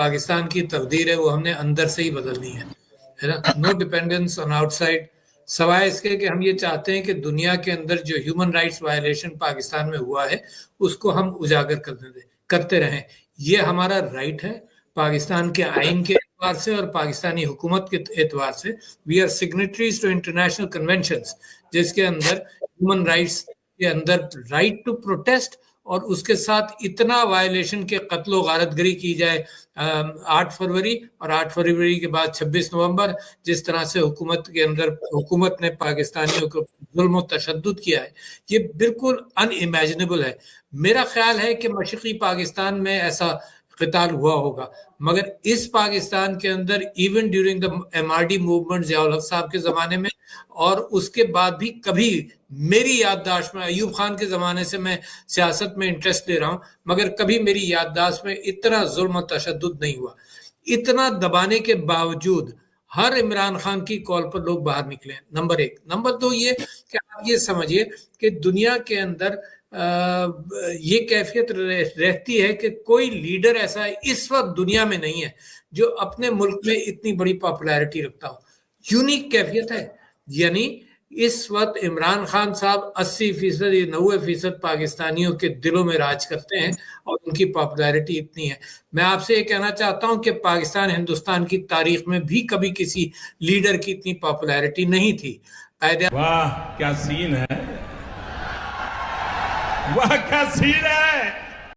پاکستان کی تقدیر ہے وہ ہم نے اندر سے ہی بدلنی ہے نا. نو ڈیپینڈنس آن آؤٹ سائڈ، سوائے اس کے کہ ہم یہ چاہتے ہیں کہ دنیا کے اندر جو ہیومن رائٹس وائلیشن پاکستان میں ہوا ہے اس کو ہم اجاگر کرتے رہیں. یہ ہمارا رائٹ ہے پاکستان کے آئین کے اعتبار سے اور پاکستانی حکومت کے اعتبار سے. We are signatories to international conventions جس کے اندر ہیومن رائٹس کے اندر رائٹ ٹو پروٹیسٹ اور اس کے ساتھ اتنا وائلیشن کے قتل و غارت گری کی جائے 8 فروری اور 8 فروری کے بعد 26 نومبر جس طرح سے حکومت نے پاکستانیوں کو ظلم و تشدد کیا ہے، یہ بالکل ان امیجنیبل ہے. میرا خیال ہے کہ مشرقی پاکستان میں ایسا قتال ہوا ہوگا، مگر اس پاکستان کے اندر even during the MRD movement Zia ul-Haq صاحب کے زمانے میں اور اس کے بعد بھی کبھی میری یادداشت میں، ایوب خان کے زمانے سے میں سیاست میں انٹرسٹ لے رہا ہوں، مگر کبھی میری یادداشت میں اتنا ظلم و تشدد نہیں ہوا. اتنا دبانے کے باوجود ہر عمران خان کی کال پر لوگ باہر نکلے. نمبر 1. نمبر 2 یہ کہ آپ یہ سمجھیے کہ دنیا کے اندر یہ کیفیت رہتی ہے کہ کوئی لیڈر ایسا اس وقت دنیا میں نہیں ہے جو اپنے ملک میں اتنی بڑی پاپولیرٹی رکھتا ہو. یونیک کیفیت ہے. یعنی اس وقت عمران خان صاحب 80% یا 90% پاکستانیوں کے دلوں میں راج کرتے ہیں اور ان کی پاپولیرٹی اتنی ہے. میں آپ سے یہ کہنا چاہتا ہوں کہ پاکستان ہندوستان کی تاریخ میں بھی کبھی کسی لیڈر کی اتنی پاپولیرٹی نہیں تھی. واہ کیا سین ہے، واہ کیا سین ہے.